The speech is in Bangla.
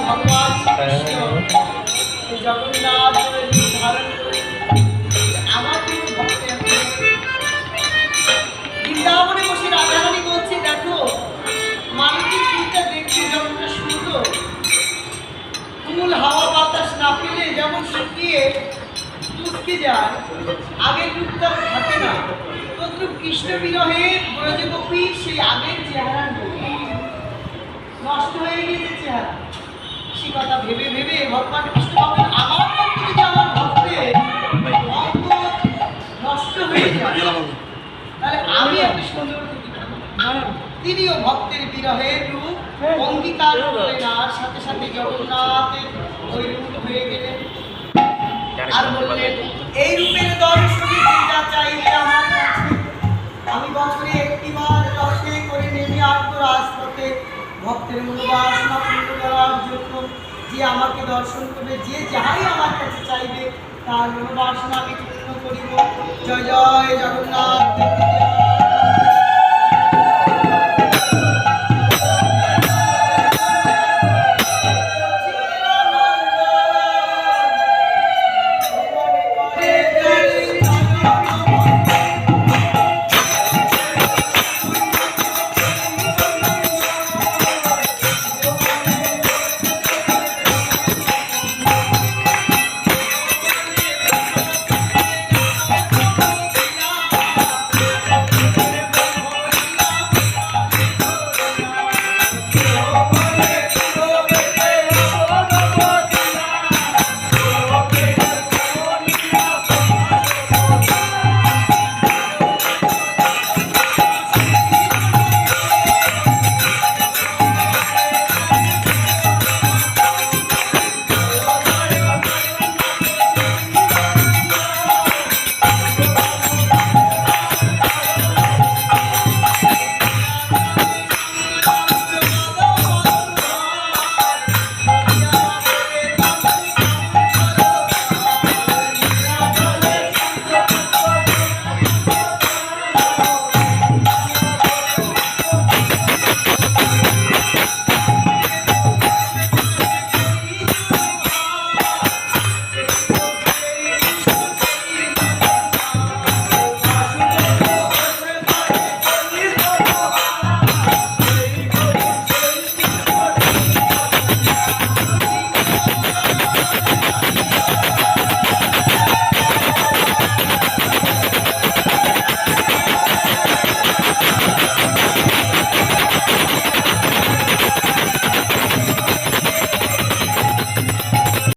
ভগবান জগন্নাথ ধারণ করে আমাকে ভক্তে বৃন্দাবনে বসে রাধারানী বলছে, দেখো মানবিক রূপটা দেখতে যেমনটা সুন্দর, তুমুল হাওয়া বাতাস না পেলে যেমন শুকিয়ে মুসকে যায়, আগের রূপটা থাকে না, তদ্রূপ কৃষ্ণ বিরহে ব্রজগোপী সেই আগের চেহারা নষ্ট হয়ে গিয়েছে চেহারা। সে কথা ভেবে ভেবে ভগবান কৃষ্ণ ভাবেন, আমার অন্তরে যে আমার ভক্তের অন্তর নষ্ট হয়ে যায়, তাহলে আমি একটা সুন্দর তিনিও ভক্তের বিরহের রূপ অঙ্গীকার করলেন, আর সাথে সাথে জগন্নাথের ওই রূপ হয়ে গেলেন। আর বললেন, এই রূপের দর্শনে যা চাইবে আমার কাছে, আমি বছরে একটিবার রথে করে নেমে আসবো রাজপথে ভক্তের মনোবাসনা পূর্ণ করার জন্য। যে আমাকে দর্শন করবে, যে যাহাই আমার কাছে চাইবে, তার মনোবাসনা আমি পূর্ণ করিব। জয় জয় জগন্নাথ।